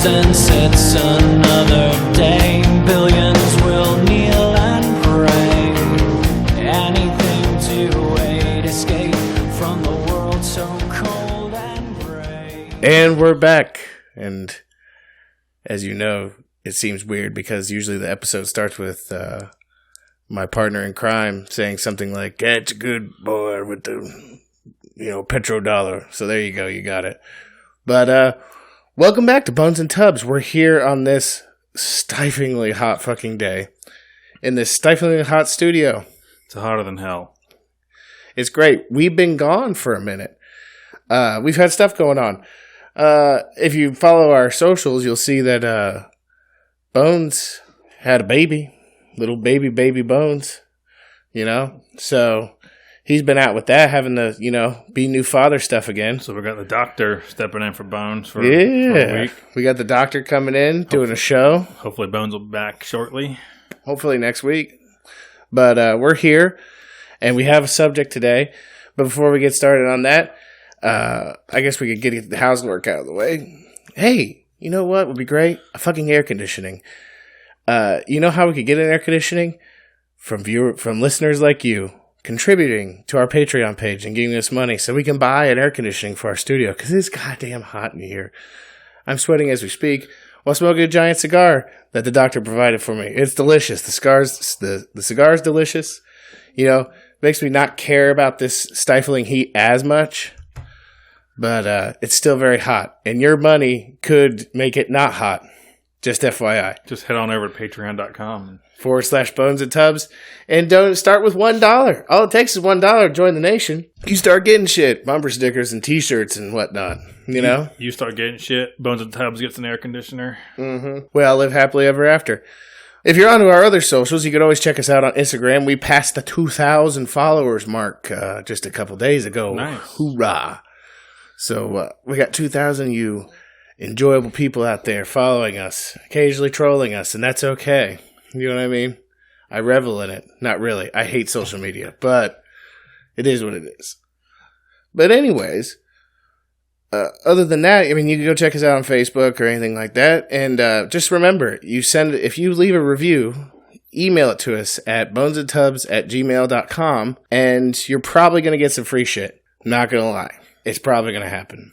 presence, it's another day. Billions will kneel and pray. Anything to aid escape from the world so cold and gray. And we're back. And as you know, it seems weird because usually the episode starts with my partner in crime saying something like, "That's a good boy with the, petrodollar." So there you go, you got it. But welcome back to Bones and Tubs. We're here on this stiflingly hot fucking day in this stiflingly hot studio. It's hotter than hell. It's great. We've been gone for a minute. We've had stuff going on. If you follow our socials, you'll see that Bones had a baby. Little baby Bones. So he's been out with that, having to, be new father stuff again. So we got the doctor stepping in for Bones for a week. We got the doctor coming in, doing a show. Hopefully Bones will be back shortly. Hopefully next week. But we're here, and we have a subject today. But before we get started on that, I guess we could get the housework out of the way. Hey, you know what would be great? A fucking air conditioning. You know how we could get an air conditioning? From listeners like you, contributing to our Patreon page and giving us money so we can buy an air conditioning for our studio, because it's goddamn hot in here. I'm sweating as we speak while smoking a giant cigar that the doctor provided for me. It's delicious. The cigar is delicious. Makes me not care about this stifling heat as much. But it's still very hot. And your money could make it not hot. Just FYI. Just head on over to patreon.com. /Bones and Tubs. And don't start with $1. All it takes is $1 to join the nation. You start getting shit. Bumper stickers and t-shirts and whatnot. You start getting shit. Bones and Tubs gets an air conditioner. Mm-hmm. Well, live happily ever after. If you're onto our other socials, you can always check us out on Instagram. We passed the 2,000 followers mark just a couple days ago. Nice. Hoorah. So we got 2,000 you enjoyable people out there following us, occasionally trolling us, and that's okay. You know what I mean? I revel in it. Not really. I hate social media, but it is what it is. But anyways, other than that, you can go check us out on Facebook or anything like that. And just remember, if you leave a review, email it to us at bonesandtubs@gmail.com, and you're probably going to get some free shit. Not going to lie. It's probably going to happen.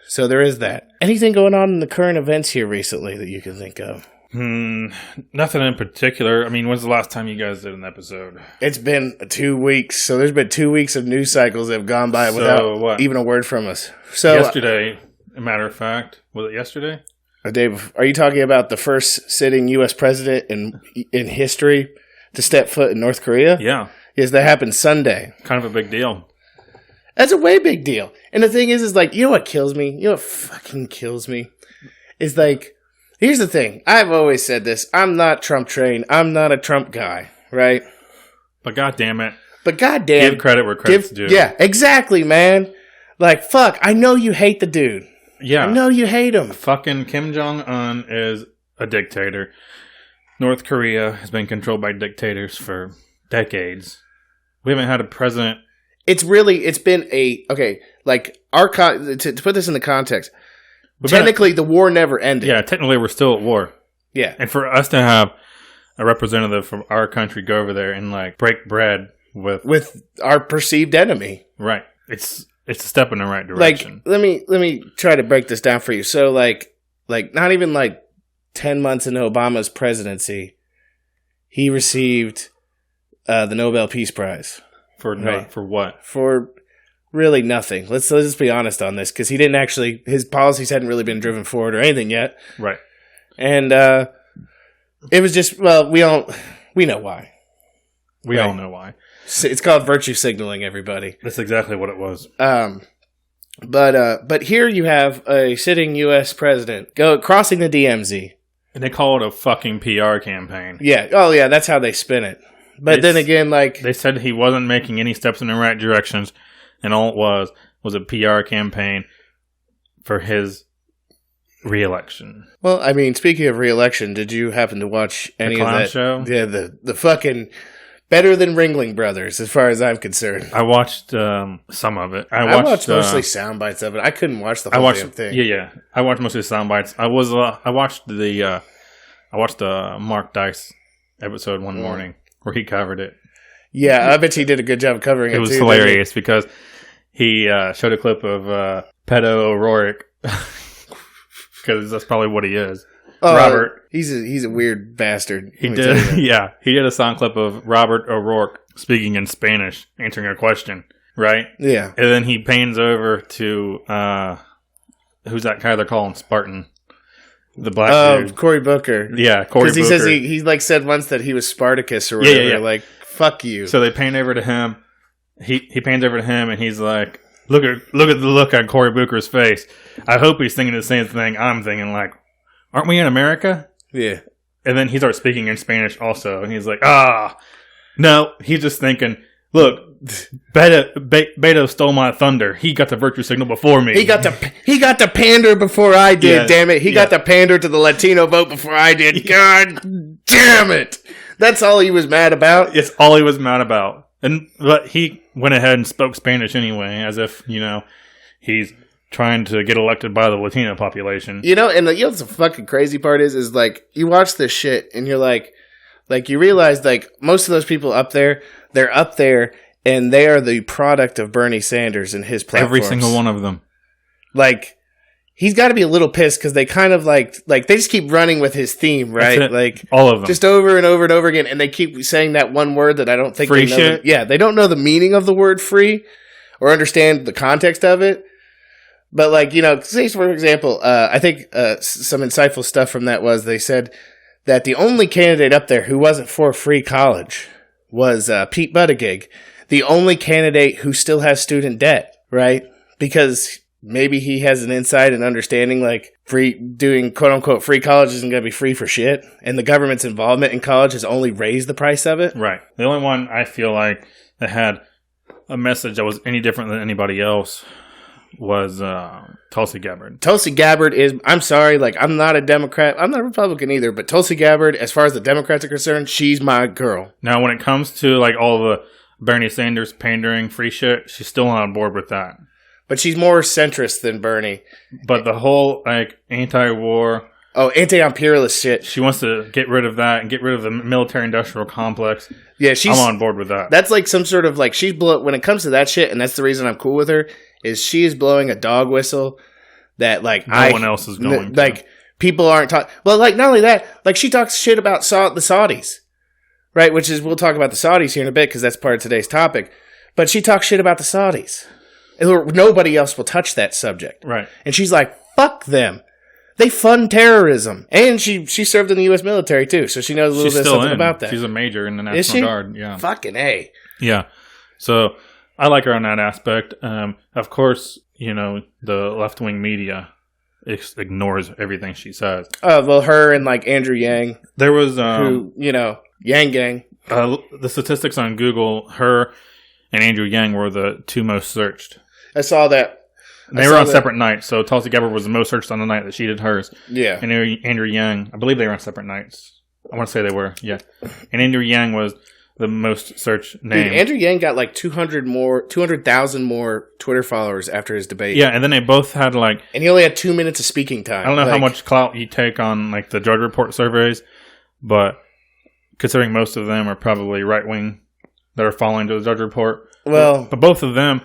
So there is that. Anything going on in the current events here recently that you can think of? Nothing in particular. When's the last time you guys did an episode? It's been 2 weeks. So there's been 2 weeks of news cycles that have gone by without even a word from us. So yesterday, a matter of fact, was it yesterday? A day before. Are you talking about the first sitting U.S. president in history to step foot in North Korea? Yeah. Yes, that happened Sunday. Kind of a big deal. That's a way big deal. And the thing is you know what kills me? You know what fucking kills me? Is here's the thing. I've always said this. I'm not Trump trained. I'm not a Trump guy, right? But goddamn it. Give credit where credit's due. Yeah, exactly, man. Fuck, I know you hate the dude. Yeah. I know you hate him. Fucking Kim Jong-un is a dictator. North Korea has been controlled by dictators for decades. We haven't had a president. To put this in the context, technically the war never ended. Yeah, technically we're still at war. Yeah. And for us to have a representative from our country go over there and break bread with our perceived enemy. Right. It's a step in the right direction. Let me try to break this down for you. So not even 10 months into Obama's presidency, he received the Nobel Peace Prize. For what? For really nothing. Let's be honest on this, because he didn't actually. His policies hadn't really been driven forward or anything yet. Right. And it was just we know why. We all know why. It's called virtue signaling. Everybody. That's exactly what it was. But here you have a sitting U.S. president crossing the DMZ, and they call it a fucking PR campaign. Yeah. Oh yeah, that's how they spin it. But then again, they said he wasn't making any steps in the right directions, and all it was a PR campaign for his re-election. Well, speaking of re-election, did you happen to watch any of that show? Yeah, the fucking Better than Ringling Brothers, as far as I'm concerned. I watched some of it. I watched mostly sound bites of it. I couldn't watch the whole damn thing. Yeah. I watched mostly sound bites. I watched the Mark Dice episode one morning where he covered it. Yeah, I bet he did a good job covering it. It was hilarious because he showed a clip of Pedo O'Rourke because that's probably what he is. Robert. He's a weird bastard. He did, he did a sound clip of Robert O'Rourke speaking in Spanish, answering a question, right? Yeah. And then he pans over to, who's that guy they're calling Spartan? The black dude. Cory Booker. Yeah, Cory Booker. Because he says he like said once that he was Spartacus or whatever. Yeah. Like, fuck you. So they pan over to him. He pans over to him and he's like, look at the look on Cory Booker's face. I hope he's thinking the same thing I'm thinking, like, aren't we in America? Yeah. And then he starts speaking in Spanish also. And he's like, no. He's just thinking, look, Beto stole my thunder. He got the virtue signal before me. He got the pander before I did, damn it. He got the pander to the Latino vote before I did. God damn it. That's all he was mad about. It's all he was mad about. But he went ahead and spoke Spanish anyway, as if, he's trying to get elected by the Latino population. And what the fucking crazy part is like, you watch this shit and you're like you realize like most of those people up there, they're up there and they are the product of Bernie Sanders and his platforms. Every single one of them. Like, he's got to be a little pissed because they kind of like they just keep running with his theme, right? Like all of them, just over and over and over again, and they keep saying that one word that I don't think free they know. shit. They don't know the meaning of the word free or understand the context of it. But like say for example, I think some insightful stuff from that was they said that the only candidate up there who wasn't for free college was Pete Buttigieg, the only candidate who still has student debt, right? Because maybe he has an insight and understanding like doing quote unquote free college isn't going to be free for shit. And the government's involvement in college has only raised the price of it. Right. The only one I feel like that had a message that was any different than anybody else was Tulsi Gabbard. Tulsi Gabbard is, I'm sorry, like I'm not a Democrat. I'm not a Republican either. But Tulsi Gabbard, as far as the Democrats are concerned, she's my girl. Now, when it comes to like all the Bernie Sanders pandering free shit, she's still not on board with that. But she's more centrist than Bernie. But the whole like anti-war, anti-imperialist shit. She wants to get rid of that and get rid of the military-industrial complex. Yeah, I'm on board with that. That's like some sort of like when it comes to that shit, and that's the reason I'm cool with her. Is she is blowing a dog whistle that like no one else is going like to. People aren't talking. Well, like not only that, like she talks shit about the Saudis, right? Which is we'll talk about the Saudis here in a bit because that's part of today's topic. But she talks shit about the Saudis. Nobody else will touch that subject. Right. And she's like, fuck them. They fund terrorism. And she served in the U.S. military, too. So she knows a little bit something about that. She's a major in the National Guard. Yeah. Fucking A. Yeah. So I like her on that aspect. Of course, the left-wing media ignores everything she says. Well, her and like Andrew Yang. There was... Yang Gang. The statistics on Google, her and Andrew Yang were the two most searched. I saw that. They were on separate nights, so Tulsi Gabbard was the most searched on the night that she did hers. Yeah. And Andrew Yang, I believe they were on separate nights. I want to say they were, yeah. And Andrew Yang was the most searched name. Dude, Andrew Yang got like 200,000 more Twitter followers after his debate. Yeah, and then they both had like... And he only had 2 minutes of speaking time. I don't know how much clout you take on like the Drudge Report surveys, but considering most of them are probably right-wing that are following to the Drudge Report. Well... But both of them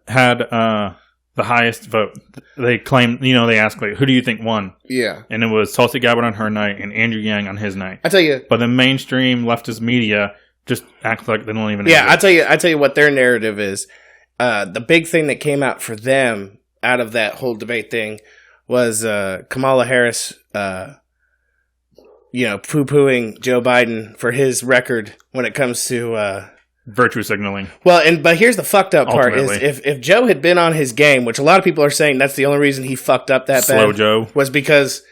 had the highest vote. They claimed, they asked, like, who do you think won? Yeah. And it was Tulsi Gabbard on her night and Andrew Yang on his night. I tell you. But the mainstream leftist media just act like they don't even know. Yeah, I tell you what their narrative is. The big thing that came out for them out of that whole debate thing was Kamala Harris, poo-pooing Joe Biden for his record when it comes to... virtue signaling. Well, but here's the fucked up part Ultimately. is if Joe had been on his game, which a lot of people are saying that's the only reason he fucked up that Slow bad, Joe. was because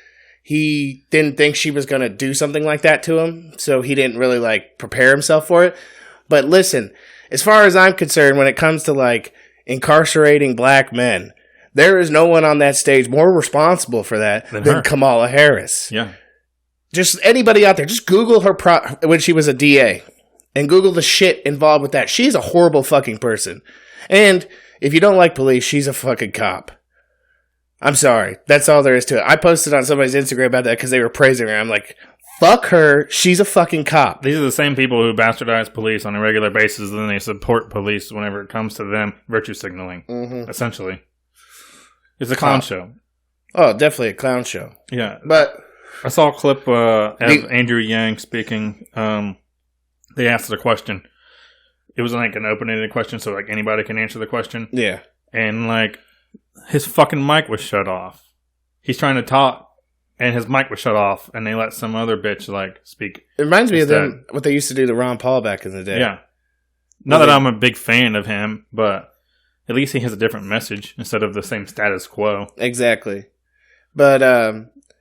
he didn't think she was going to do something like that to him, so he didn't really like prepare himself for it. But listen, as far as I'm concerned, when it comes to like incarcerating black men, there is no one on that stage more responsible for that than Kamala Harris. Yeah. Just anybody out there, just Google her when she was a DA. and Google the shit involved with that. She's a horrible fucking person. And if you don't like police, she's a fucking cop. I'm sorry. That's all there is to it. I posted on somebody's Instagram about that because they were praising her. I'm like, fuck her. She's a fucking cop. These are the same people who bastardize police on a regular basis, and then they support police whenever it comes to them virtue signaling, essentially. It's a clown show. Oh, definitely a clown show. Yeah. But I saw a clip of Andrew Yang speaking. They asked a question. It was like an open-ended question, so like anybody can answer the question. Yeah. And like his fucking mic was shut off. He's trying to talk, and his mic was shut off, and they let some other bitch like speak. It reminds me of them, what they used to do to Ron Paul back in the day. Yeah. Not that I'm a big fan of him, but at least he has a different message instead of the same status quo. Exactly. But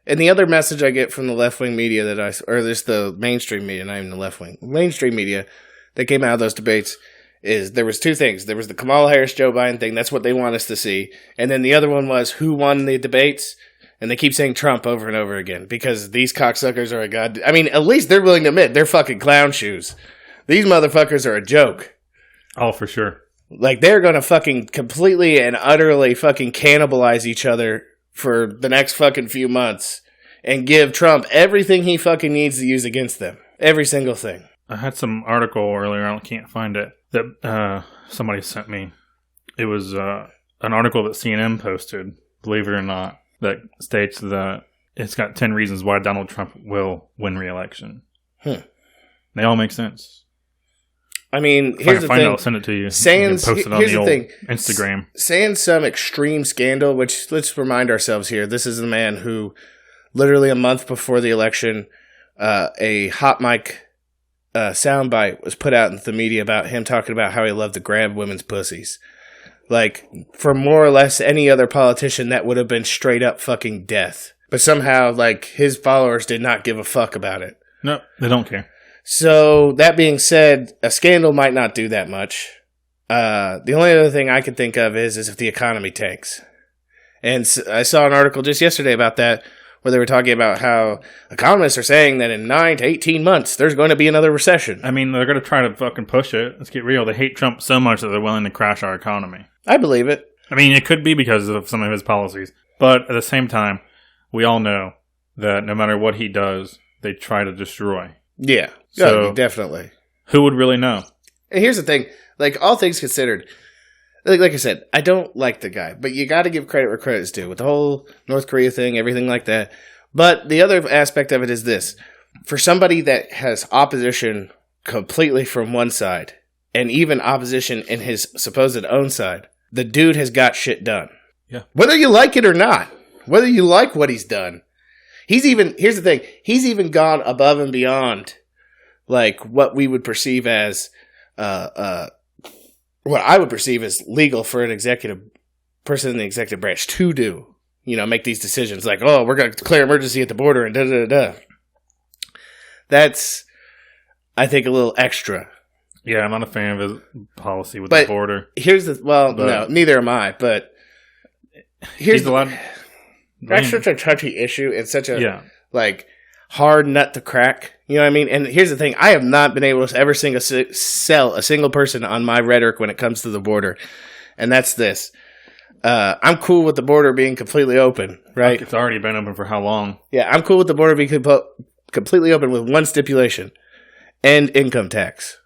and the other message I get from the left-wing media or just the mainstream media, not even the left-wing, mainstream media that came out of those debates is there was two things. There was the Kamala Harris-Joe Biden thing. That's what they want us to see. And then the other one was who won the debates. And they keep saying Trump over and over again because these cocksuckers are a god. I mean, at least they're willing to admit they're fucking clown shoes. These motherfuckers are a joke. Oh, for sure. Like, they're going to fucking completely and utterly fucking cannibalize each other for the next fucking few months and give Trump everything he fucking needs to use against them. Every single thing. I had some article earlier, I can't find it, that somebody sent me. It was an article that CNN posted, believe it or not, that states that it's got 10 reasons why Donald Trump will win re-election. They all make sense. I mean, here's the thing. I'll send it to you. Saying, post it on the old Instagram. Saying some extreme scandal, which let's remind ourselves here, this is a man who literally a month before the election, a hot mic soundbite was put out in the media about him talking about how he loved to grab women's pussies. Like, for more or less any other politician, that would have been straight up fucking death. But somehow, like, his followers did not give a fuck about it. No, they don't care. So, that being said, a scandal might not do that much. The only other thing I can think of is if the economy tanks. And I saw an article just yesterday about that, where they were talking about how economists are saying that in 9 to 18 months, there's going to be another recession. I mean, they're going to try to fucking push it. Let's get real. They hate Trump so much that they're willing to crash our economy. I believe it. I mean, it could be because of some of his policies. But at the same time, we all know that no matter what he does, they try to destroy. Yeah. So, definitely. Who would really know? And here's the thing. Like, all things considered, like I said, I don't like the guy, but you got to give credit where credit's due with the whole North Korea thing, everything like that. But the other aspect of it is this. For somebody that has opposition completely from one side, and even opposition in his supposed own side, the dude has got shit done. Yeah. Whether you like it or not, whether you like what he's done, here's the thing, he's even gone above and beyond, like, what we would perceive as, what I would perceive as legal for an executive person in the executive branch to do. You know, make these decisions like, oh, we're going to declare emergency at the border and da-da-da-da. That's, I think, a little extra. Yeah, I'm not a fan of his policy with the border. No, neither am I, but here's that's such a touchy issue. It's such a, hard nut to crack. You know what I mean? And here's the thing. I have not been able to ever sell a single person on my rhetoric when it comes to the border. And that's this. I'm cool with the border being completely open, right? It's already been open for how long? Yeah, I'm cool with the border being completely open with one stipulation. End income tax.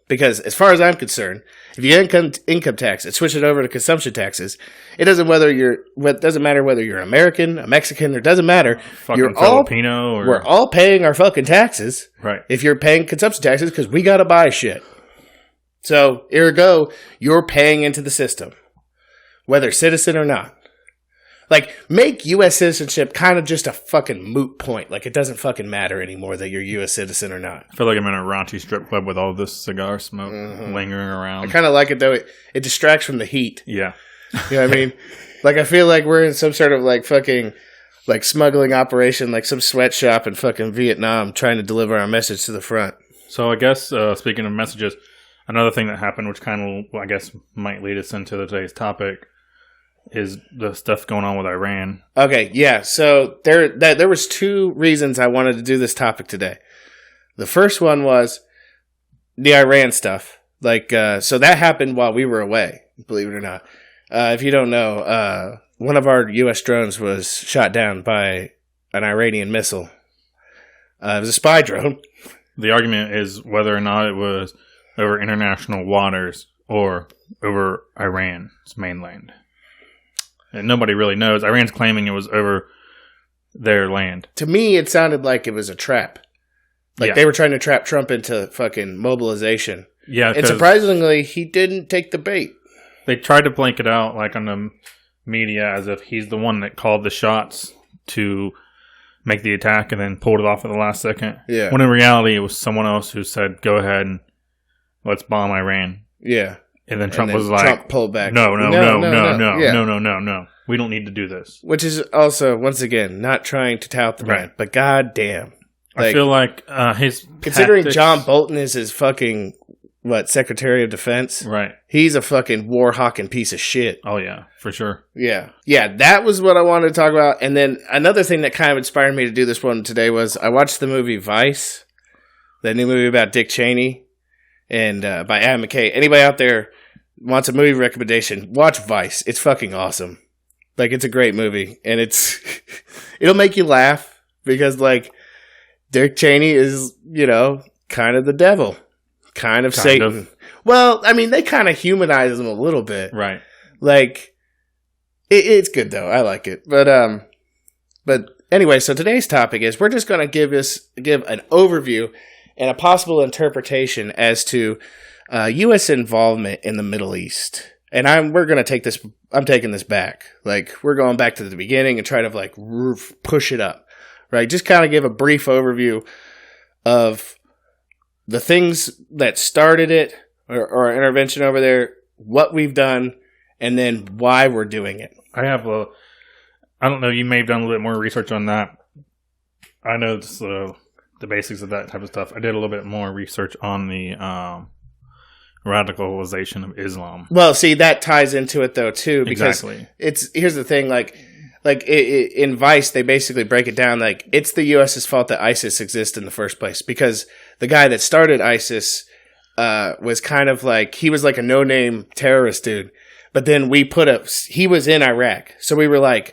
Because as far as I'm concerned, if you income tax and switch it over to consumption taxes, it doesn't matter whether you're American, a Mexican, it doesn't matter. Fucking Filipino. We're all paying our fucking taxes. Right. If you're paying consumption taxes, because we got to buy shit. So, ergo, you're paying into the system. Whether citizen or not. Like, make U.S. citizenship kind of just a fucking moot point. Like, it doesn't fucking matter anymore that you're U.S. citizen or not. I feel like I'm in a raunchy strip club with all this cigar smoke lingering around. I kind of like it, though. It distracts from the heat. Yeah. You know what I mean? Like, I feel like we're in some sort of, like, fucking, like, smuggling operation, like some sweatshop in fucking Vietnam trying to deliver our message to the front. So, I guess, speaking of messages, another thing that happened, which kind of, I guess, might lead us into today's topic, is the stuff going on with Iran. Okay, yeah. So there was two reasons I wanted to do this topic today. The first one was the Iran stuff. Like, so that happened while we were away, believe it or not. If you don't know, one of our U.S. drones was shot down by an Iranian missile. It was a spy drone. The argument is whether or not it was over international waters or over Iran's mainland. And nobody really knows. Iran's claiming it was over their land. To me, it sounded like it was a trap. Like they were trying to trap Trump into fucking mobilization. Yeah. And surprisingly, he didn't take the bait. They tried to blank it out like on the media as if he's the one that called the shots to make the attack and then pulled it off at the last second. Yeah. When in reality, it was someone else who said, go ahead and let's bomb Iran. Yeah. And then Trump was like, Trump pulled back. No. Yeah. No. We don't need to do this. Which is also, once again, not trying to tout the man, but goddamn. I feel like his considering tactics, John Bolton is his fucking, Secretary of Defense? Right. He's a fucking war-hawking piece of shit. Oh, yeah, for sure. Yeah. Yeah, that was what I wanted to talk about. And then another thing that kind of inspired me to do this one today was I watched the movie Vice, that new movie about Dick Cheney, and by Adam McKay. Anybody out there wants a movie recommendation, watch Vice. It's fucking awesome. Like, it's a great movie. And it'll make you laugh because, Dick Cheney is, kind of the devil. Kind of Satan. Well, I mean, they kind of humanize him a little bit. Right. It's good, though. I like it. But anyway, so today's topic is we're just going to give an overview and a possible interpretation as to U.S. involvement in the Middle East. And I'm taking this back. We're going back to the beginning and try to, push it up. Right? Just kind of give a brief overview of the things that started it, or our intervention over there, what we've done, and then why we're doing it. I don't know, you may have done a little bit more research on that. I know just, the basics of that type of stuff. I did a little bit more research on the radicalization of Islam. Well, see, that ties into it, though, too, because exactly. Here's the thing, in Vice, they basically break it down it's the U.S.'s fault that ISIS exists in the first place, because the guy that started ISIS was kind of he was a no-name terrorist dude, but then he was in Iraq, so we were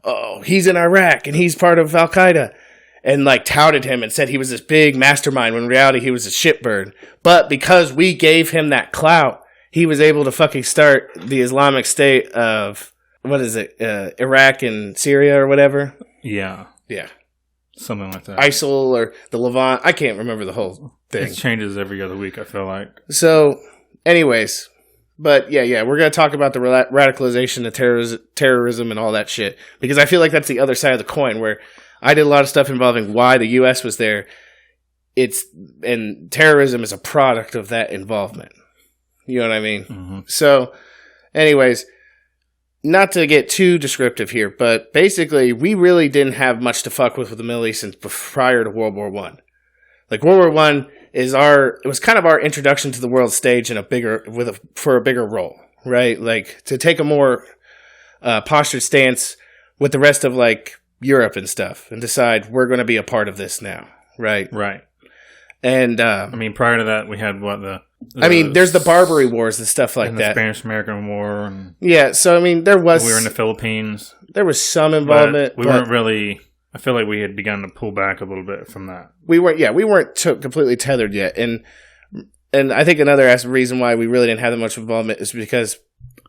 oh, he's in Iraq, and he's part of Al-Qaeda, and touted him and said he was this big mastermind, when in reality he was a shitbird, but because we gave him that clout, he was able to fucking start the Islamic State of... What is it? Iraq and Syria or whatever? Yeah. Yeah. Something like that. ISIL or the Levant. I can't remember the whole thing. It changes every other week, I feel like. So, anyways. But, yeah. We're going to talk about the radicalization of terrorism and all that shit. Because I feel like that's the other side of the coin, where I did a lot of stuff involving why the U.S. was there. And terrorism is a product of that involvement. You know what I mean? Mm-hmm. So, anyways... Not to get too descriptive here, but basically, we really didn't have much to fuck with the Middle East prior to World War I. World War I it was kind of our introduction to the world stage for a bigger role, right? To take a more postured stance with the rest of Europe and stuff, and decide we're going to be a part of this now, right? Right. And prior to that, we had there's the Barbary Wars and stuff like and that. The Spanish-American War. And yeah, so there was... We were in the Philippines. There was some involvement. We weren't really... I feel like we had begun to pull back a little bit from that. We weren't completely tethered yet. And I think another reason why we really didn't have that much involvement is because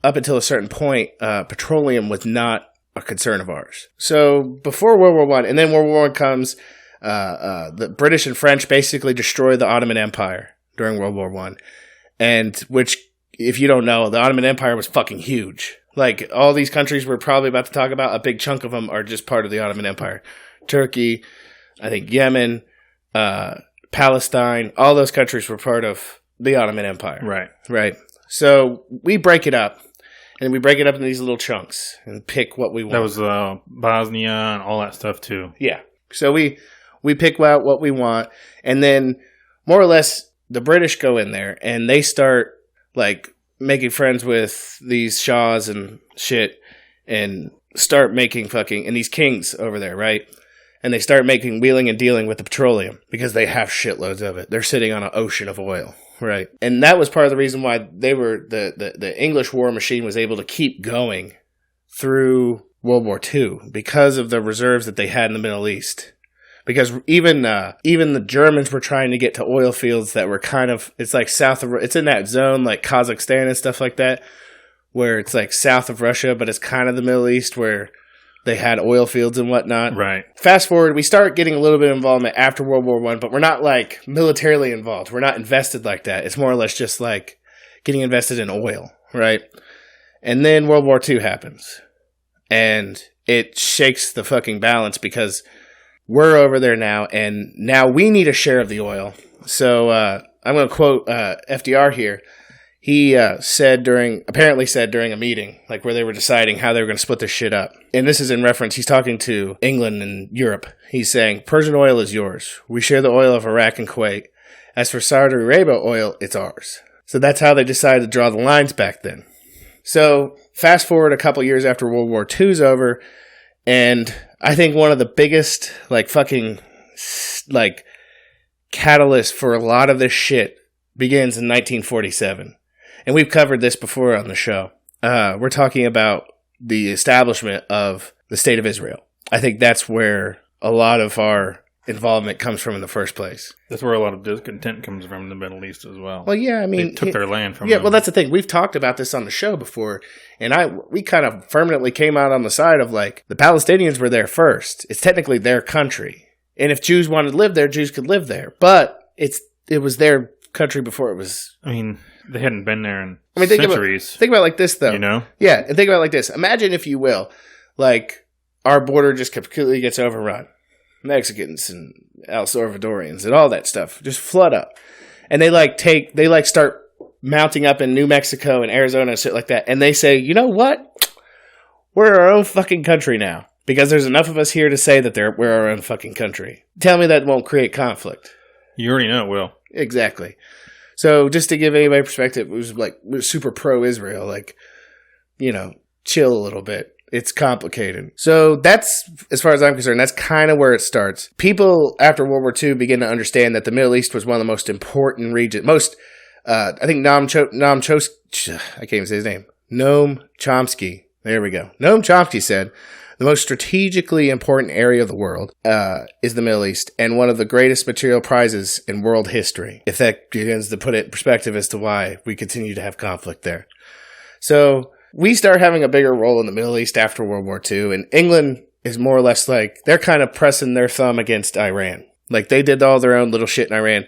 up until a certain point, petroleum was not a concern of ours. So before World War I, and then World War I comes, the British and French basically destroy the Ottoman Empire during World War I. And which, if you don't know, the Ottoman Empire was fucking huge. All these countries we're probably about to talk about, a big chunk of them are just part of the Ottoman Empire. Turkey, I think Yemen, Palestine, all those countries were part of the Ottoman Empire. Right. Right. So we break it up. And we break it up in these little chunks and pick what we want. That was Bosnia and all that stuff, too. Yeah. So we pick out what we want. And then, more or less, the British go in there and they start making friends with these shahs and shit and start making and these kings over there, right? and they start making wheeling and dealing with the petroleum because they have shitloads of it. They're sitting on an ocean of oil, right? And that was part of the reason why they were the English war machine was able to keep going through World War II because of the reserves that they had in the Middle East. Because even the Germans were trying to get to oil fields that were kind of, it's like it's in that zone like Kazakhstan and stuff like that, where it's like south of Russia, but it's kind of the Middle East where they had oil fields and whatnot. Right. Fast forward, we start getting a little bit of involvement after World War I, but we're not like militarily involved. We're not invested like that. It's more or less just like getting invested in oil, right? And then World War II happens. And it shakes the fucking balance because we're over there now, and now we need a share of the oil. So I'm going to quote FDR here. He apparently said during a meeting, like where they were deciding how they were going to split this shit up. And this is in reference, he's talking to England and Europe. He's saying, Persian oil is yours. We share the oil of Iraq and Kuwait. As for Saudi Arabia oil, it's ours. So that's how they decided to draw the lines back then. So fast forward a couple years after World War II's over, and I think one of the biggest catalysts for a lot of this shit begins in 1947. And we've covered this before on the show. We're talking about the establishment of the State of Israel. I think that's where a lot of our involvement comes from in the first place. That's where a lot of discontent comes from in the Middle East as well. Well, yeah, I mean... They took their land from them. them. Well, that's the thing. We've talked about this on the show before, and we kind of permanently came out on the side of, like, the Palestinians were there first. It's technically their country. And if Jews wanted to live there, Jews could live there. But it was their country before it was... I mean, they hadn't been there in centuries. Think about it like this, though. You know? Yeah, and think about it like this. Imagine, if you will, like, our border just completely gets overrun. Mexicans and El Salvadorians and all that stuff just flood up. And they start mounting up in New Mexico and Arizona and shit like that. And they say, you know what? We're our own fucking country now. Because there's enough of us here to say that we're our own fucking country. Tell me that won't create conflict. You already know it will. Exactly. So just to give anybody perspective, it was super pro-Israel. Like, you know, chill a little bit. It's complicated. So that's, as far as I'm concerned, that's kind of where it starts. People after World War II begin to understand that the Middle East was one of the most important regions. I think I can't even say his name. Noam Chomsky. There we go. Noam Chomsky said, the most strategically important area of the world is the Middle East, and one of the greatest material prizes in world history. If that begins to put it in perspective as to why we continue to have conflict there. So we start having a bigger role in the Middle East after World War II, and England is more or less like, they're kind of pressing their thumb against Iran. Like, they did all their own little shit in Iran.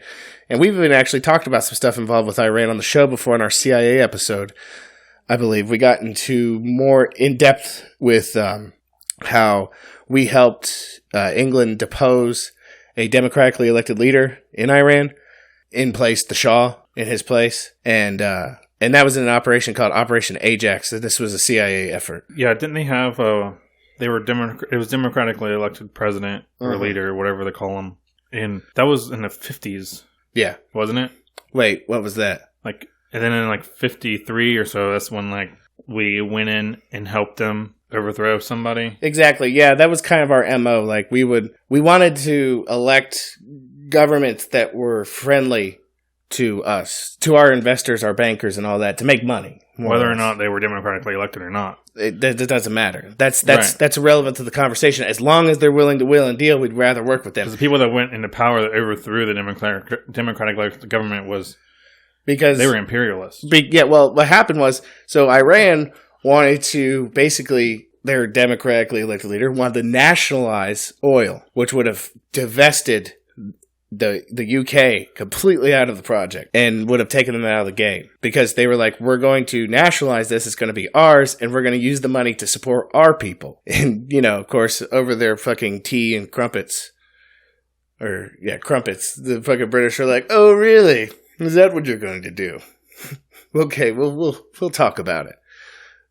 And we've even actually talked about some stuff involved with Iran on the show before in our CIA episode. I believe we got into more in-depth with how we helped England depose a democratically elected leader in Iran, in place the Shah in his place, and that was in an operation called Operation Ajax. So this was a CIA effort. Yeah, didn't they have it was democratically elected president or leader or whatever they call him, and that was in the 50s. Yeah, wasn't it? Wait, what was that? Like, and then in like 53 or so, that's when like we went in and helped them overthrow somebody. Exactly. Yeah, that was kind of our MO. Like, we wanted to elect governments that were friendly to us, to our investors, our bankers, and all that, to make money. Whether or not they were democratically elected or not. It doesn't matter. That's irrelevant to the conversation. As long as they're willing to will and deal, we'd rather work with them. Because the people that went into power that overthrew the democratic government was because they were imperialists. Well, what happened was, so Iran wanted to basically, their democratically elected leader wanted to nationalize oil, which would have divested the UK completely out of the project and would have taken them out of the game, because they were like, we're going to nationalize this, it's going to be ours, and we're going to use the money to support our people. And, you know, of course, over their fucking tea and crumpets, the fucking British are like, oh, really? Is that what you're going to do? Okay, we'll talk about it.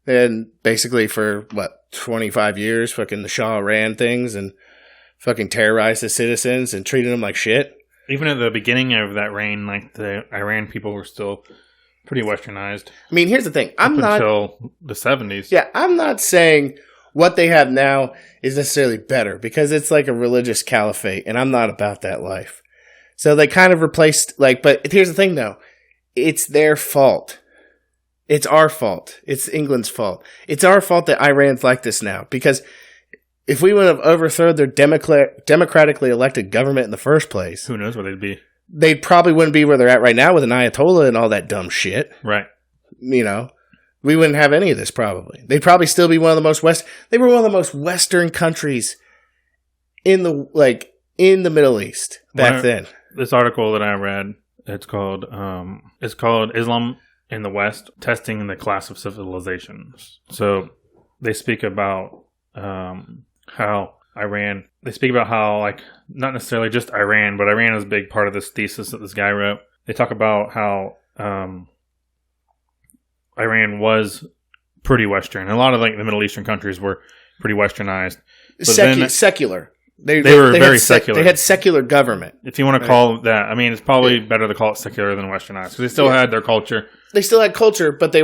And basically for, 25 years, fucking the Shah ran things and fucking terrorized the citizens and treated them like shit. Even at the beginning of that reign, like, the Iran people were still pretty westernized. I mean, here's the thing. Until the 70s. Yeah, I'm not saying what they have now is necessarily better because it's like a religious caliphate, and I'm not about that life. So they kind of replaced, but here's the thing though. It's their fault. It's our fault. It's England's fault. It's our fault that Iran's like this now because if we would have overthrown their democratically elected government in the first place, who knows where they'd be? They probably wouldn't be where they're at right now with an Ayatollah and all that dumb shit. Right. You know, we wouldn't have any of this probably. They'd probably still be one of the most they were one of the most Western countries in the Middle East back then. This article that I read, it's called Islam in the West, Testing the Class of Civilizations. So they speak about how Iran, not necessarily just Iran, but Iran is a big part of this thesis that this guy wrote. They talk about how Iran was pretty Western. A lot of the Middle Eastern countries were pretty Westernized. Secular. They were very secular. They had secular government. If you want to call it that, I mean, it's probably better to call it secular than Westernized because they still had their culture. They still had culture, but they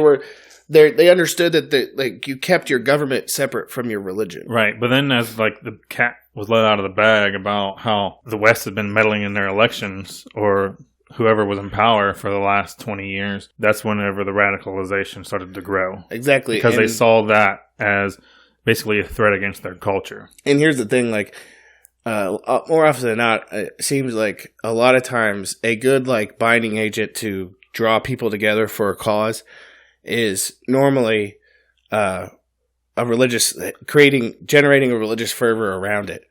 understood that you kept your government separate from your religion. Right, but then as the cat was let out of the bag about how the West had been meddling in their elections or whoever was in power for the last 20 years, that's whenever the radicalization started to grow. Exactly. Because they saw that as basically a threat against their culture. And here's the thing, more often than not, it seems like a lot of times a good binding agent to draw people together for a cause is normally generating a religious fervor around it,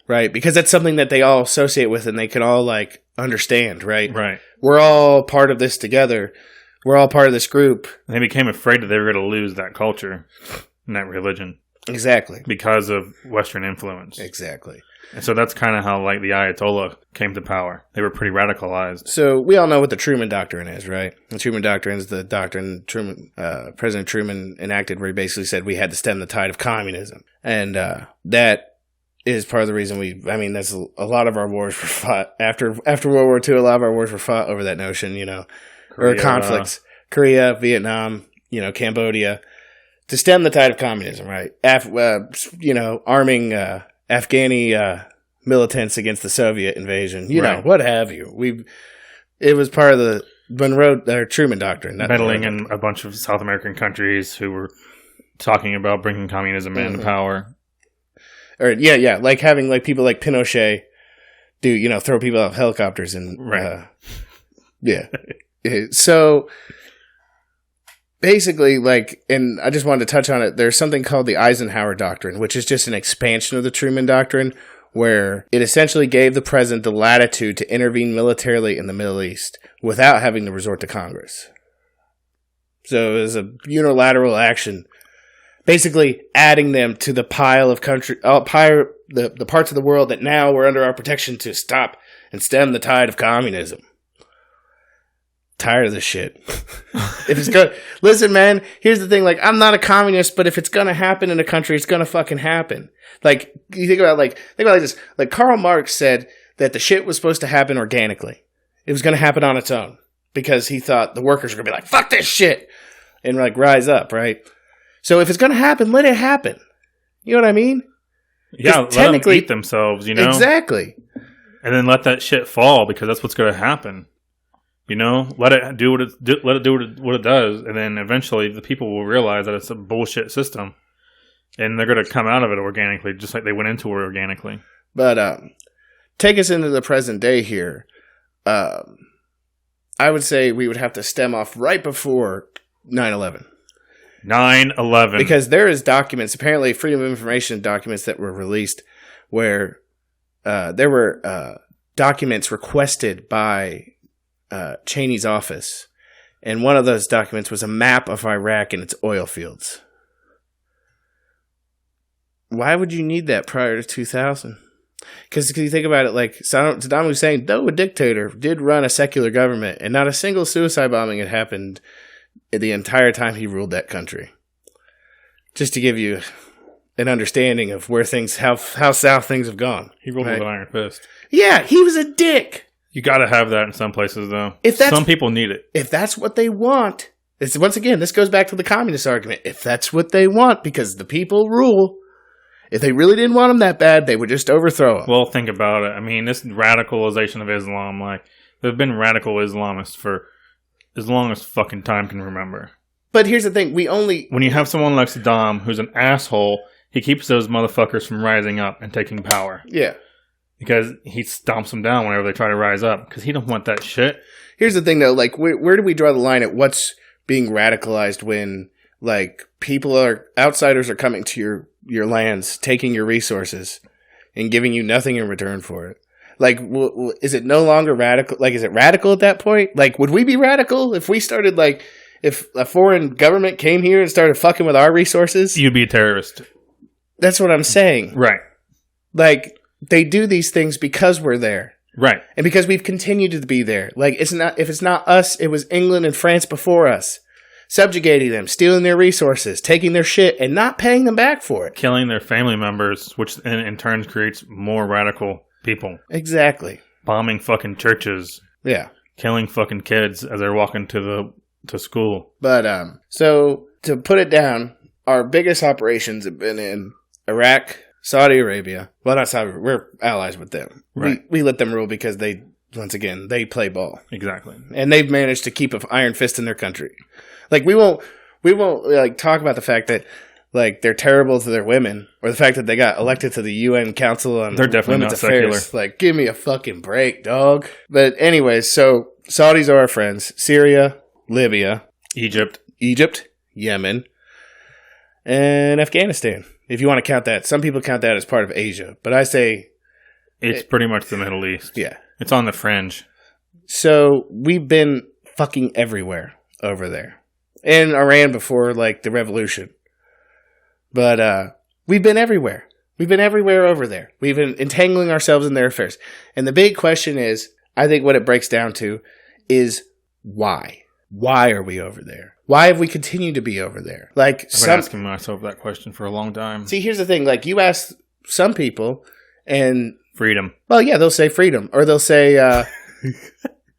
right? Because that's something that they all associate with and they can all understand, right? Right. We're all part of this together. We're all part of this group. And they became afraid that they were going to lose that culture and that religion. Exactly. Because of Western influence. Exactly. And so that's kind of how the Ayatollah came to power. They were pretty radicalized. So we all know what the Truman Doctrine is, right? The Truman Doctrine is the doctrine President Truman enacted where he basically said we had to stem the tide of communism. And that is part of the reason that's a lot of our wars were fought. After World War II, a lot of our wars were fought over that notion, or conflicts. Korea, Vietnam, Cambodia. To stem the tide of communism, right? Arming Afghani militants against the Soviet invasion, what have you. It was part of the Truman Doctrine. Meddling in a bunch of South American countries who were talking about bringing communism into power. Or having people like Pinochet throw people off helicopters and right. So basically, and I just wanted to touch on it, there's something called the Eisenhower Doctrine, which is just an expansion of the Truman Doctrine, where it essentially gave the president the latitude to intervene militarily in the Middle East without having to resort to Congress. So it was a unilateral action, basically adding them to the pile of the parts of the world that now were under our protection to stop and stem the tide of communism. Tired of this shit. If it's good, listen, man. Here's the thing. I'm not a communist, but if it's gonna happen in a country, it's gonna fucking happen. You think about this. Karl Marx said that the shit was supposed to happen organically. It was gonna happen on its own because he thought the workers were gonna be fuck this shit and rise up, right? So if it's gonna happen, let it happen. You know what I mean? Yeah, let them eat themselves. Exactly. And then let that shit fall because that's what's gonna happen. Let it do what it does, and then eventually the people will realize that it's a bullshit system, and they're going to come out of it organically, just like they went into it organically. But take us into the present day here. I would say we would have to stem off right before 9/11. 9/11, because there is documents, apparently Freedom of Information documents that were released, where there were documents requested by Cheney's office, and one of those documents was a map of Iraq and its oil fields. Why would you need that prior to 2000? Because you think about it, Saddam Hussein, though a dictator, did run a secular government, and not a single suicide bombing had happened the entire time he ruled that country. Just to give you an understanding of where how south things have gone. He ruled with an iron fist. Yeah, he was a dick. You got to have that in some places, though. Some people need it. If that's what they want, once again, this goes back to the communist argument. If that's what they want, because the people rule, If they really didn't want them that bad, they would just overthrow them. Well, think about it. I mean, this radicalization of Islam, like, there have been radical Islamists for as long as fucking time can remember. But here's the thing. When you have someone like Saddam, who's an asshole, he keeps those motherfuckers from rising up and taking power. Yeah. Because he stomps them down whenever they try to rise up. Because he don't want that shit. Here's the thing, though. Like, where do we draw the line at what's being radicalized when, like, outsiders are coming to your lands, taking your resources, and giving you nothing in return for it? Like, is it no longer radical? Like, is it radical at that point? Like, would we be radical if we started, like, if a foreign government came here and started fucking with our resources? You'd be a terrorist. That's what I'm saying. Right. Like, they do these things because we're there. Right. And because we've continued to be there. Like, if it's not us, it was England and France before us. Subjugating them, stealing their resources, taking their shit, and not paying them back for it. Killing their family members, which in turn creates more radical people. Exactly. Bombing fucking churches. Yeah. Killing fucking kids as they're walking to school. But, so, to put it down, our biggest operations have been in Iraq, Saudi Arabia. Well, not Saudi Arabia. We're allies with them. Right. We let them rule because they, once again, they play ball. Exactly. And they've managed to keep an iron fist in their country. Like, we won't like talk about the fact that, like, they're terrible to their women, or the fact that they got elected to the UN Council on They're definitely Women's not Affairs. secular. Like, give me a fucking break, dog. But anyways, so Saudis are our friends. Syria, Libya, Egypt, Yemen, and Afghanistan. If you want to count that. Some people count that as part of Asia, but I say it's pretty much the Middle East. Yeah. It's on the fringe. So we've been fucking everywhere over there. And Iran before, like, the revolution. But we've been everywhere. We've been everywhere over there. We've been entangling ourselves in their affairs. And the big question is, I think what it breaks down to is why? Why are we over there? Why have we continued to be over there? Like, I've been asking myself that question for a long time. See, here's the thing. Like, you ask some people, and Freedom. well, yeah, they'll say freedom, or they'll say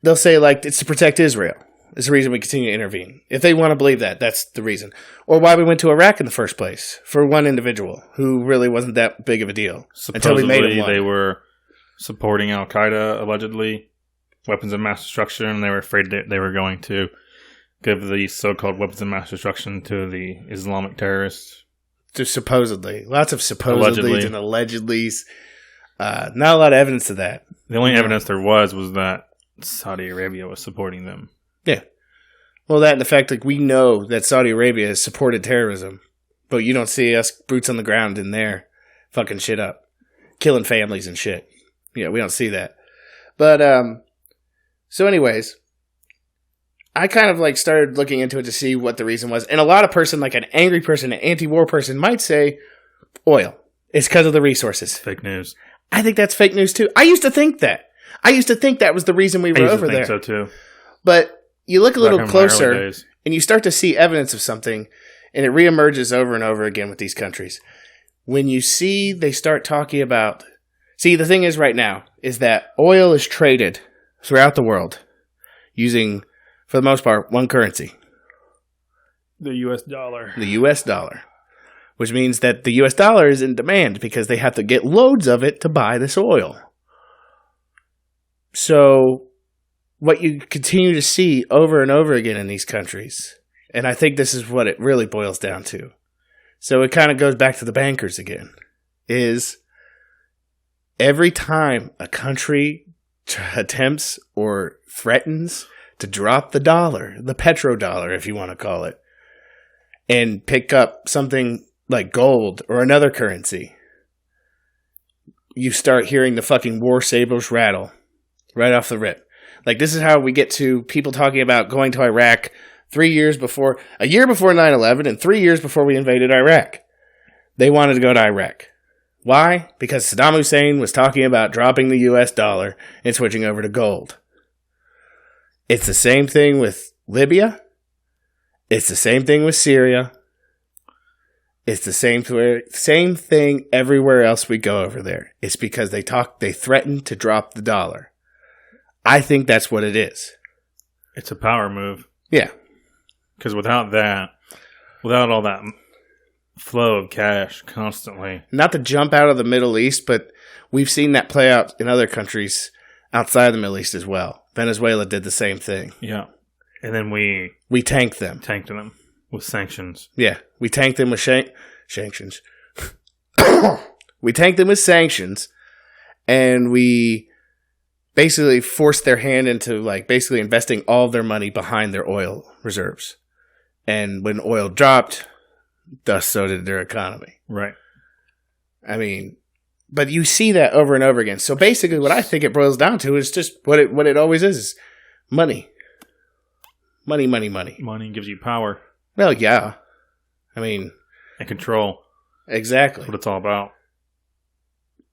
like, it's to protect Israel. It's the reason we continue to intervene. If they want to believe that, that's the reason. Or why we went to Iraq in the first place, for one individual who really wasn't that big of a deal. Until we made him one. They were supporting Al-Qaeda, allegedly, weapons of mass destruction, and they were afraid that they were going to give the so-called weapons of mass destruction to the Islamic terrorists. Just supposedly. Lots of supposedlys and allegedlys. Not a lot of evidence to that. The only evidence there was that Saudi Arabia was supporting them. Yeah. Well, that and the fact, like, we know that Saudi Arabia has supported terrorism, but you don't see us boots on the ground in there fucking shit up, killing families and shit. Yeah, we don't see that. But, so anyways, I kind of, like, started looking into it to see what the reason was. And a lot of person, like an angry person, an anti-war person, might say oil. It's because of the resources. Fake news. I think that's fake news, too. I used to think that. I used to think that was the reason we were over there. I think so, too. But you look a little closer, and you start to see evidence of something, and it reemerges over and over again with these countries. When you see they start talking about... See, the thing is right now, is that oil is traded throughout the world using, for the most part, one currency. The U.S. dollar. The U.S. dollar. Which means that the U.S. dollar is in demand because they have to get loads of it to buy this oil. So... what you continue to see over and over again in these countries, and I think this is what it really boils down to, so it kind of goes back to the bankers again, is every time a country attempts or threatens to drop the dollar, the petrodollar, if you want to call it, and pick up something like gold or another currency, you start hearing the fucking war sabers rattle right off the rip. Like, this is how we get to people talking about going to Iraq a year before 9/11 and 3 years before we invaded Iraq. They wanted to go to Iraq. Why? Because Saddam Hussein was talking about dropping the U.S. dollar and switching over to gold. It's the same thing with Libya. It's the same thing with Syria. It's the same thing everywhere else we go over there. It's because they threaten to drop the dollar. I think that's what it is. It's a power move. Yeah. Because without all that flow of cash constantly. Not to jump out of the Middle East, but we've seen that play out in other countries outside of the Middle East as well. Venezuela did the same thing. Yeah. And then we tanked them. Tanked them with sanctions. Yeah. We tanked them with sanctions. We tanked them with sanctions, and we basically forced their hand into like basically investing all of their money behind their oil reserves. And when oil dropped, thus so did their economy. Right. I mean, but you see that over and over again. So basically what I think it boils down to is just what it always is money. Money, money, money. Money gives you power. Well, yeah. I mean, and control. Exactly. That's what it's all about.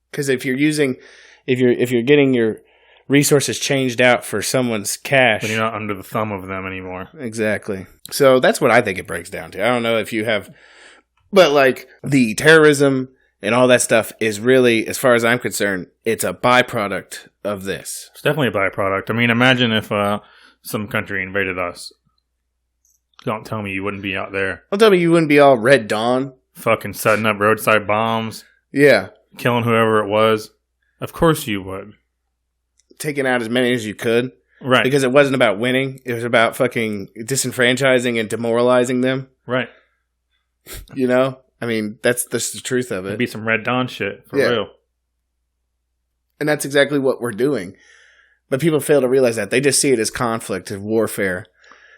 Because if you're getting your resources changed out for someone's cash, then you're not under the thumb of them anymore. Exactly. So that's what I think it breaks down to. I don't know if you have, but like the terrorism and all that stuff is really, as far as I'm concerned, it's a byproduct of this. It's definitely a byproduct. I mean, imagine if some country invaded us. Don't tell me you wouldn't be out there. Don't tell me you wouldn't be all Red Dawn. Fucking setting up roadside bombs. Yeah. Killing whoever it was. Of course you would. Taking out as many as you could. Right. Because it wasn't about winning. It was about fucking disenfranchising and demoralizing them. Right. You know? I mean, that's the truth of it. It'd be some Red Dawn shit, for real. And that's exactly what we're doing. But people fail to realize that. They just see it as conflict and warfare.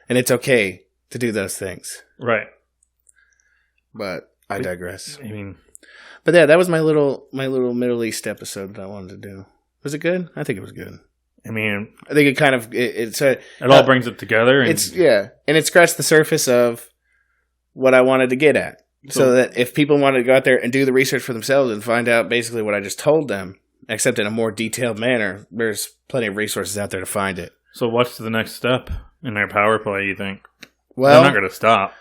And it's okay to do those things. Right. But I digress. I mean... But yeah, that was my little Middle East episode that I wanted to do. Was it good? I think it was good. I mean... I think it kind of... It all brings it together. And and it scratched the surface of what I wanted to get at. So that if people wanted to go out there and do the research for themselves and find out basically what I just told them, except in a more detailed manner, there's plenty of resources out there to find it. So what's the next step in their power play, you think? Well, they're not going to stop.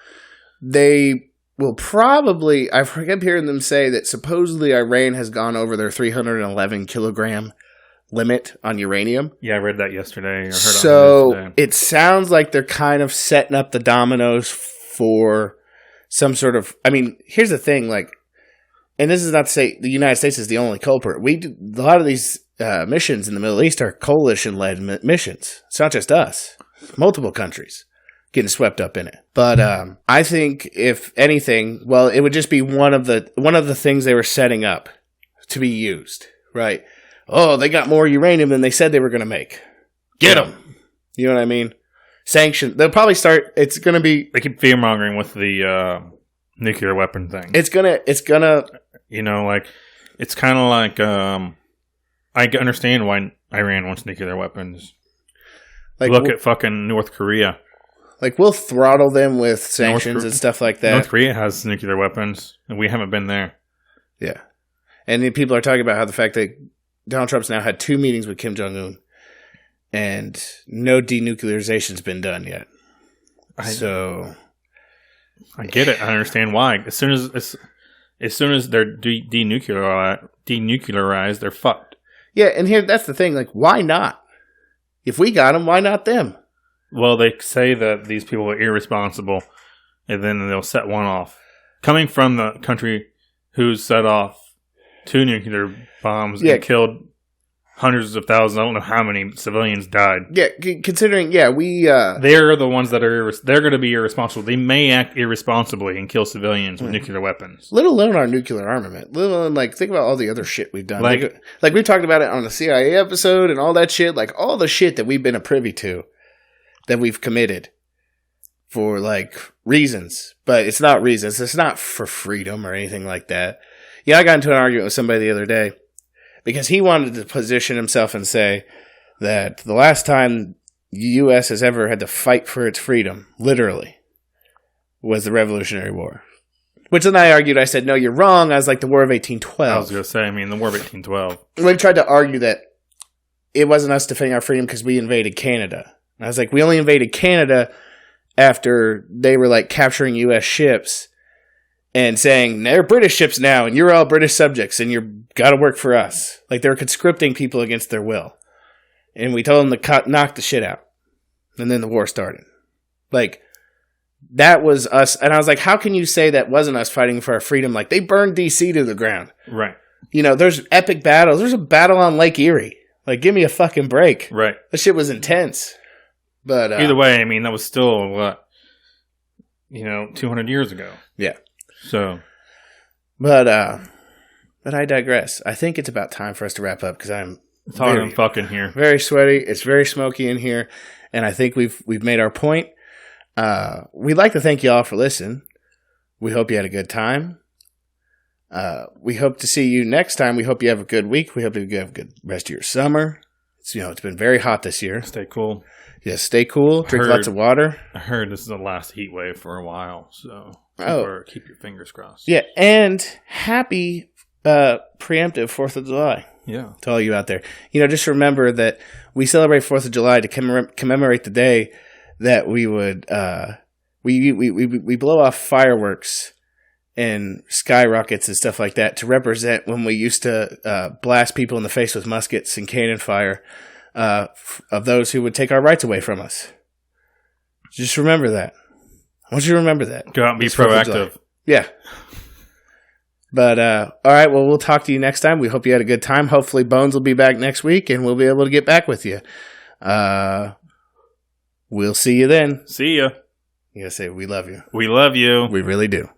They will probably... I kept hearing them say that supposedly Iran has gone over their 311 kilogram limit on uranium. Yeah, I read that yesterday. So it sounds like they're kind of setting up the dominoes for some sort of... I mean, here's the thing, like... And this is not to say the United States is the only culprit. A lot of these missions in the Middle East are coalition-led missions. It's not just us. Multiple countries getting swept up in it. But I think, if anything, well, it would just be one of the things they were setting up to be used, right? Oh, they got more uranium than they said they were going to make. Get them. You know what I mean? Sanction. They'll probably start. It's going to be. They keep fear-mongering with the nuclear weapon thing. It's gonna. You know, like, it's kind of like, I understand why Iran wants nuclear weapons. Like, look at fucking North Korea. Like, we'll throttle them with sanctions and stuff like that. North Korea has nuclear weapons, and we haven't been there. Yeah. And then people are talking about how the fact that Donald Trump's now had 2 meetings with Kim Jong-un, and no denuclearization's been done yet. I get it. I understand why. As soon as they're denuclearized, they're fucked. Yeah, and that's the thing. Like, why not? If we got them, why not them? Well, they say that these people are irresponsible, and then they'll set one off. Coming from the country who's set off 2 nuclear bombs and killed hundreds of thousands, I don't know how many civilians died. Yeah, considering, we... they're the ones that they're going to be irresponsible. They may act irresponsibly and kill civilians with nuclear weapons. Let alone our nuclear armament. Let alone, like, think about all the other shit we've done. Like we talked about it on the CIA episode and all that shit. Like, all the shit that we've been a privy to that we've committed for, like, reasons. But it's not reasons. It's not for freedom or anything like that. Yeah, I got into an argument with somebody the other day because he wanted to position himself and say that the last time the U.S. has ever had to fight for its freedom, literally, was the Revolutionary War. Which then I argued, I said, no, you're wrong. I was like, the War of 1812. I was going to say, the War of 1812. We tried to argue that it wasn't us defending our freedom because we invaded Canada. And I was like, we only invaded Canada after they were, like, capturing U.S. ships and saying, they're British ships now, and you're all British subjects, and you've got to work for us. Like, they were conscripting people against their will. And we told them to knock the shit out. And then the war started. Like, that was us. And I was like, how can you say that wasn't us fighting for our freedom? Like, they burned DC to the ground. Right. You know, there's epic battles. There's a battle on Lake Erie. Like, give me a fucking break. Right. That shit was intense. But either way, I mean, that was still, what, 200 years ago. Yeah. So. But I digress. I think it's about time for us to wrap up because It's hot and fucking here. Very sweaty. It's very smoky in here. And I think we've made our point. We'd like to thank you all for listening. We hope you had a good time. We hope to see you next time. We hope you have a good week. We hope you have a good rest of your summer. It's been very hot this year. Stay cool. Yeah, stay cool. Drink lots of water. I heard this is the last heat wave for a while, so keep your fingers crossed. Yeah, and happy preemptive 4th of July. Yeah. To all you out there. Just remember that we celebrate 4th of July to commemorate the day that we would we blow off fireworks and skyrockets and stuff like that to represent when we used to blast people in the face with muskets and cannon fire of those who would take our rights away from us. Just remember that. I want you to remember that. Go out and be proactive. Yeah. But, all right, well, we'll talk to you next time. We hope you had a good time. Hopefully Bones will be back next week, and we'll be able to get back with you. We'll see you then. See ya. You gotta say, we love you. We love you. We really do.